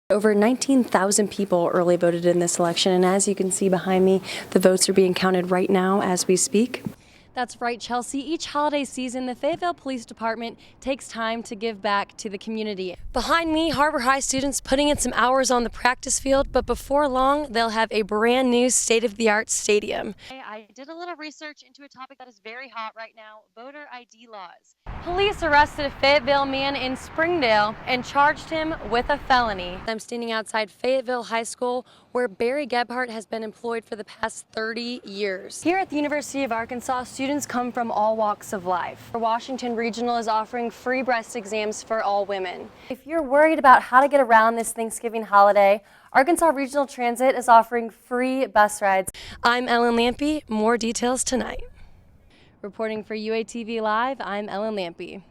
Over 19,000 people early voted in this election, and as you can see behind me, the votes are being counted right now as we speak. That's right, Chelsea. Each holiday season, the Fayetteville Police Department takes time to give back to the community. Behind me, Harbor High students putting in some hours on the practice field, but before long, they'll have a brand new state-of-the-art stadium. I did a little research into a topic that is very hot right now, voter ID laws. Police arrested a Fayetteville man in Springdale and charged him with a felony. I'm standing outside Fayetteville High School, where Barry Gebhardt has been employed for the past 30 years. Here at the University of Arkansas, students come from all walks of life. Washington Regional is offering free breast exams for all women. If you're worried about how to get around this Thanksgiving holiday, Arkansas Regional Transit is offering free bus rides. I'm Ellen Lampe. More details tonight. Reporting for UATV Live, I'm Ellen Lampe.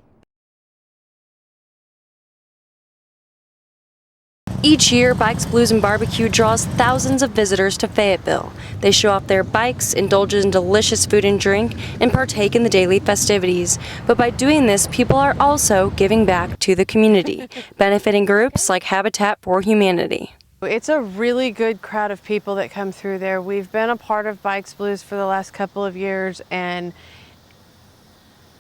Each year, Bikes, Blues, and Barbecue draws thousands of visitors to Fayetteville. They show off their bikes, indulge in delicious food and drink, and partake in the daily festivities. But by doing this, people are also giving back to the community, benefiting groups like Habitat for Humanity. It's a really good crowd of people that come through there. We've been a part of Bikes Blues for the last couple of years, and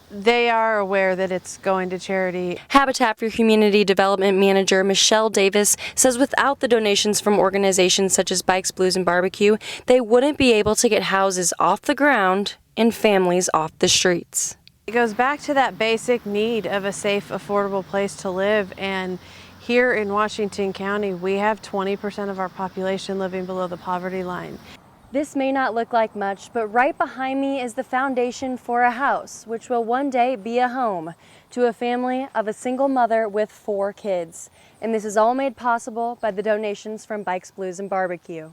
they are aware that it's going to charity. Habitat for Humanity Development Manager Michelle Davis says without the donations from organizations such as Bikes, Blues, and Barbecue, they wouldn't be able to get houses off the ground and families off the streets. It goes back to that basic need of a safe, affordable place to live, and here in Washington County, we have 20% of our population living below the poverty line. This may not look like much, but right behind me is the foundation for a house, which will one day be a home to a family of a single mother with 4 kids. And this is all made possible by the donations from Bikes, Blues, and Barbecue.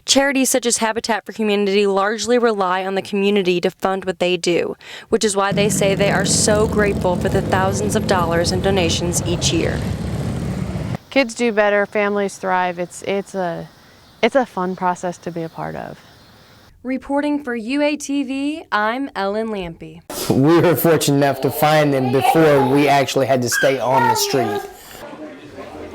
Charities such as Habitat for Humanity largely rely on the community to fund what they do, which is why they say they are so grateful for the thousands of dollars in donations each year. Kids do better, families thrive. It's a fun process to be a part of. Reporting for UATV, I'm Ellen Lampe. We were fortunate enough to find them before we actually had to stay on the street.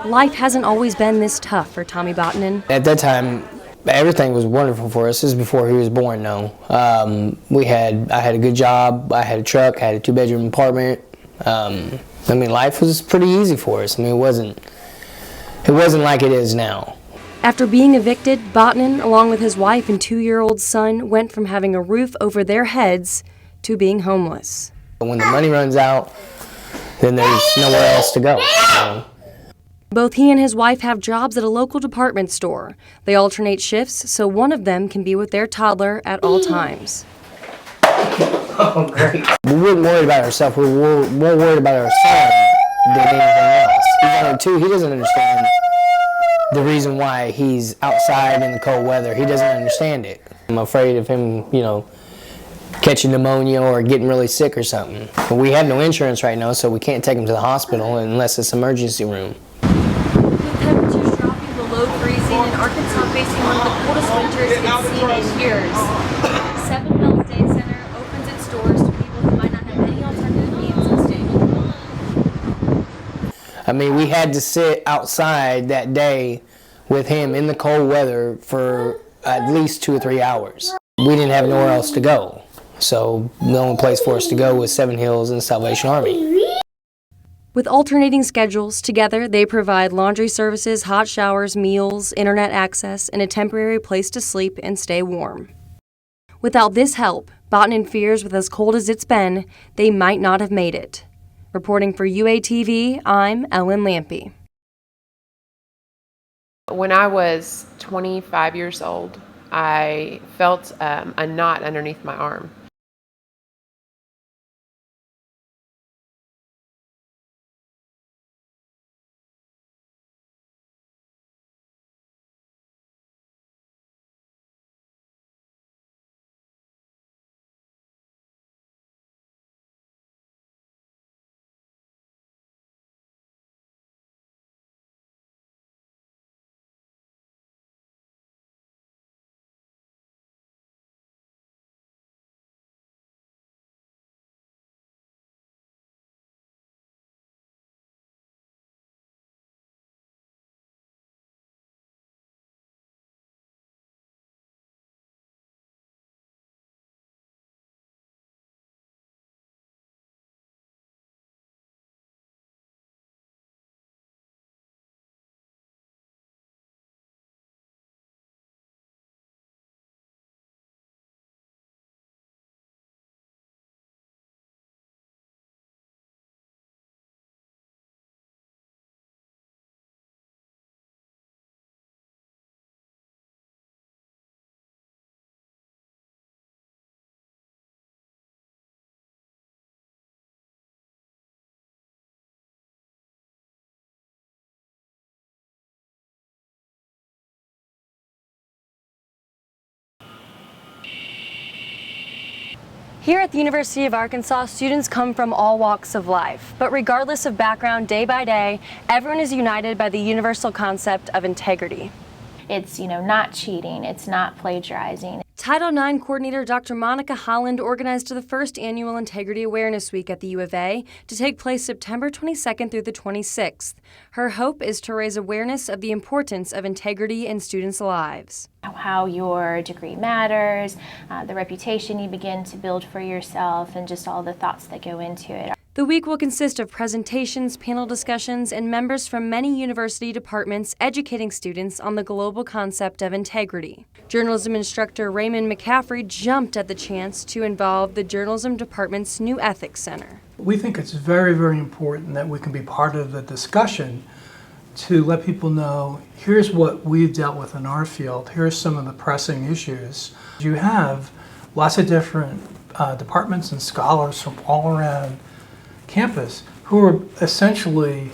Life hasn't always been this tough for Tommy Bottonen. At that time, everything was wonderful for us. This is before he was born, though. I had a good job, I had a truck, I had a 2-bedroom apartment. Life was pretty easy for us. It wasn't like it is now. After being evicted, Bottonen, along with his wife and 2-year-old son, went from having a roof over their heads to being homeless. When the money runs out, then there's nowhere else to go. Both he and his wife have jobs at a local department store. They alternate shifts, so one of them can be with their toddler at all times. Oh, great. We weren't worried about ourselves. We were more worried about our son than anything else. He's only 2. He doesn't understand the reason why he's outside in the cold weather. He doesn't understand it. I'm afraid of him, catching pneumonia or getting really sick or something. But we have no insurance right now, so we can't take him to the hospital unless it's emergency room. With temperatures dropping below freezing and Arkansas facing one of the coldest winters it's seen in years, Seven Hills Day Center opens its doors to people who might not have any alternative means of staying home. We had to sit outside that day with him in the cold weather for at least 2 or 3 hours. We didn't have nowhere else to go, so the only place for us to go was Seven Hills and Salvation Army. With alternating schedules, together they provide laundry services, hot showers, meals, internet access, and a temporary place to sleep and stay warm. Without this help, Bottonen fears with as cold as it's been, they might not have made it. Reporting for UATV, I'm Ellen Lampe. When I was 25 years old, I felt a knot underneath my arm. Here at the University of Arkansas, students come from all walks of life. But regardless of background, day by day, everyone is united by the universal concept of integrity. It's, not cheating, it's not plagiarizing. Title IX coordinator Dr. Monica Holland organized the first annual Integrity Awareness Week at the U of A to take place September 22nd through the 26th. Her hope is to raise awareness of the importance of integrity in students' lives. How your degree matters, the reputation you begin to build for yourself, and just all the thoughts that go into it. The week will consist of presentations, panel discussions, and members from many university departments educating students on the global concept of integrity. Journalism instructor Raymond McCaffrey jumped at the chance to involve the journalism department's new ethics center. We think it's very, very important that we can be part of the discussion to let people know, here's what we've dealt with in our field, here's some of the pressing issues. You have lots of different departments and scholars from all around campus who are essentially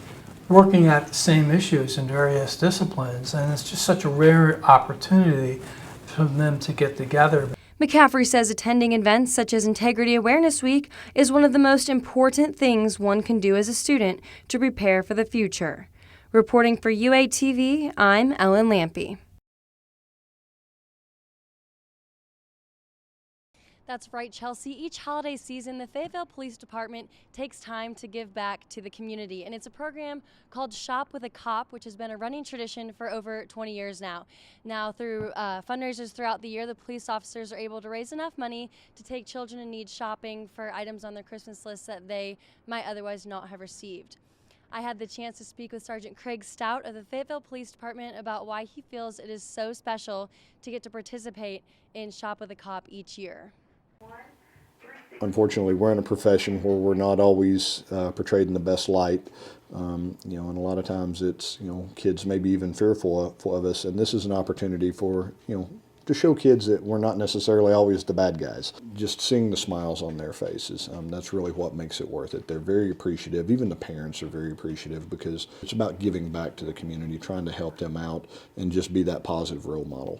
working at the same issues in various disciplines, and it's just such a rare opportunity for them to get together. McCaffrey says attending events such as Integrity Awareness Week is one of the most important things one can do as a student to prepare for the future. Reporting for UATV, I'm Ellen Lampe. That's right, Chelsea. Each holiday season, the Fayetteville Police Department takes time to give back to the community. And it's a program called Shop with a Cop, which has been a running tradition for over 20 years now. Now, through fundraisers throughout the year, the police officers are able to raise enough money to take children in need shopping for items on their Christmas list that they might otherwise not have received. I had the chance to speak with Sergeant Craig Stout of the Fayetteville Police Department about why he feels it is so special to get to participate in Shop with a Cop each year. Unfortunately, we're in a profession where we're not always portrayed in the best light, and a lot of times it's, kids may be even fearful of us, and this is an opportunity for, to show kids that we're not necessarily always the bad guys. Just seeing the smiles on their faces, that's really what makes it worth it. They're very appreciative. Even the parents are very appreciative because it's about giving back to the community, trying to help them out, and just be that positive role model.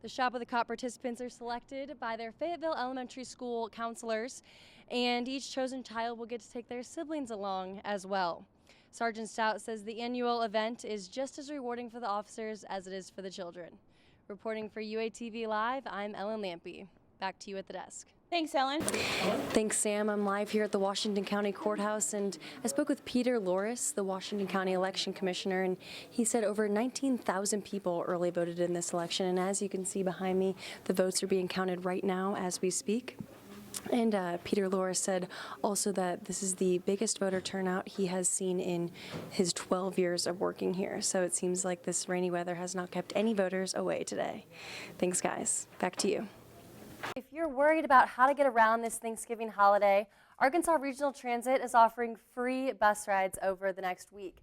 The Shop with a Cop participants are selected by their Fayetteville Elementary School counselors, and each chosen child will get to take their siblings along as well. Sergeant Stout says the annual event is just as rewarding for the officers as it is for the children. Reporting for UATV Live, I'm Ellen Lampe. Back to you at the desk. Thanks, Ellen. Thanks, Sam. I'm live here at the Washington County Courthouse, and I spoke with Peter Loris, the Washington County Election Commissioner, and he said over 19,000 people early voted in this election, and as you can see behind me, the votes are being counted right now as we speak. And Peter Loris said also that this is the biggest voter turnout he has seen in his 12 years of working here, so it seems like this rainy weather has not kept any voters away today. Thanks, guys. Back to you. If you're worried about how to get around this Thanksgiving holiday, Arkansas Regional Transit is offering free bus rides over the next week.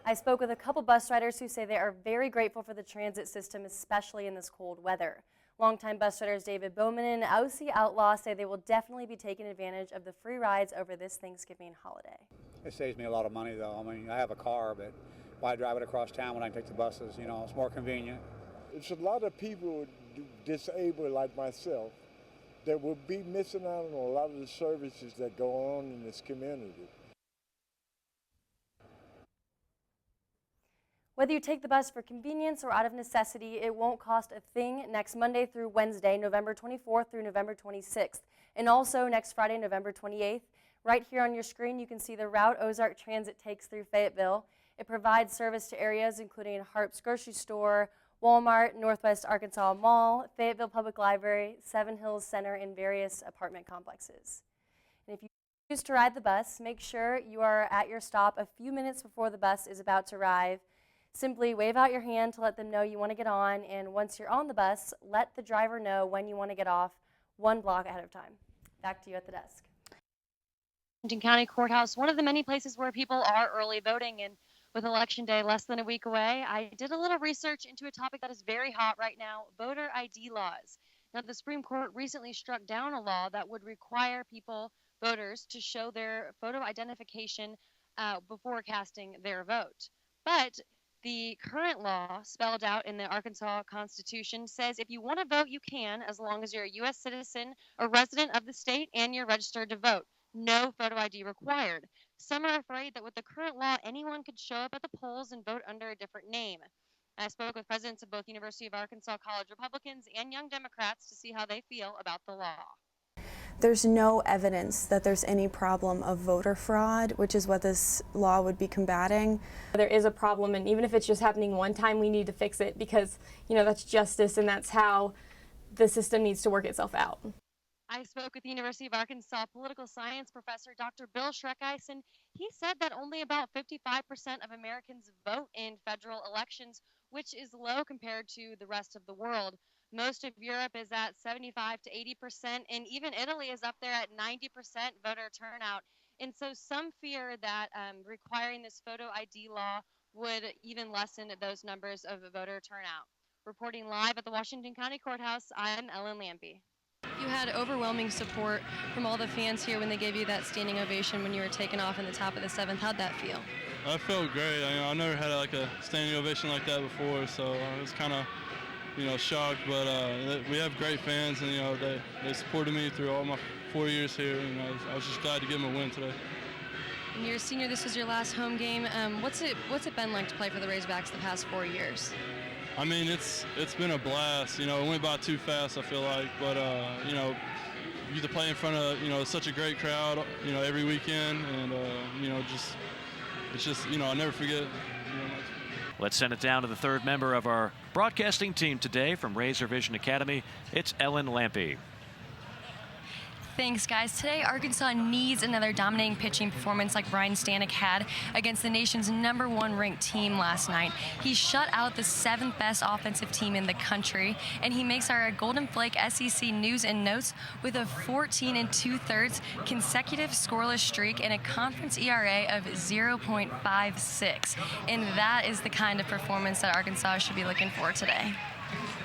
I spoke with a couple bus riders who say they are very grateful for the transit system, especially in this cold weather. Longtime bus riders David Bowman and Aussie Outlaw say they will definitely be taking advantage of the free rides over this Thanksgiving holiday. It saves me a lot of money, though. I mean, I have a car, but why drive it across town when I can take the buses? It's more convenient. It's a lot of people disabled like myself that will be missing out on a lot of the services that go on in this community. Whether you take the bus for convenience or out of necessity, it won't cost a thing next Monday through Wednesday, November 24th through November 26th, and also next Friday, November 28th. Right here on your screen, you can see the route Ozark Transit takes through Fayetteville. It provides service to areas including Harp's Grocery Store, Walmart, Northwest Arkansas Mall, Fayetteville Public Library, Seven Hills Center, and various apartment complexes. And if you choose to ride the bus, make sure you are at your stop a few minutes before the bus is about to arrive. Simply wave out your hand to let them know you want to get on, and once you're on the bus, let the driver know when you want to get off 1 block ahead of time. Back to you at the desk. Washington County Courthouse, one of the many places where people are early voting, and with Election Day less than a week away, I did a little research into a topic that is very hot right now, voter ID laws. Now, the Supreme Court recently struck down a law that would require voters, to show their photo identification before casting their vote. But The current law, spelled out in the Arkansas Constitution, says if you want to vote, you can, as long as you're a U.S. citizen, a resident of the state, and you're registered to vote. No photo ID required. Some are afraid that with the current law, anyone could show up at the polls and vote under a different name. I spoke with presidents of both University of Arkansas College Republicans and Young Democrats to see how they feel about the law. There's no evidence that there's any problem of voter fraud, which is what this law would be combating. There is a problem, and even if it's just happening one time, we need to fix it because, that's justice and that's how the system needs to work itself out. I spoke with the University of Arkansas political science professor Dr. Bill Schreckeis, and he said that only about 55% of Americans vote in federal elections, which is low compared to the rest of the world. Most of Europe is at 75 to 80%, and even Italy is up there at 90% voter turnout. And so some fear that requiring this photo ID law would even lessen those numbers of voter turnout. Reporting live at the Washington County Courthouse, I'm Ellen Lampe. You had overwhelming support from all the fans here when they gave you that standing ovation when you were taken off in the top of the seventh. How'd that feel? I felt great. I never had like a standing ovation like that before, so I was kind of, shocked. But we have great fans, and they supported me through all my 4 years here. And I was just glad to give them a win today. And you're a senior. This was your last home game. What's it been like to play for the Razorbacks the past 4 years? I mean, it's been a blast. It went by too fast, I feel like. But you get to play in front of such a great crowd, every weekend, and it's just I'll never forget. Let's send it down to the third member of our broadcasting team today from Razor Vision Academy. It's Ellen Lampe. Thanks, guys. Today, Arkansas needs another dominating pitching performance like Brian Stanek had against the nation's #1 ranked team last night. He shut out the 7th best offensive team in the country, and he makes our Golden Flake SEC News and Notes with a 14 2/3 consecutive scoreless streak and a conference ERA of 0.56. And that is the kind of performance that Arkansas should be looking for today.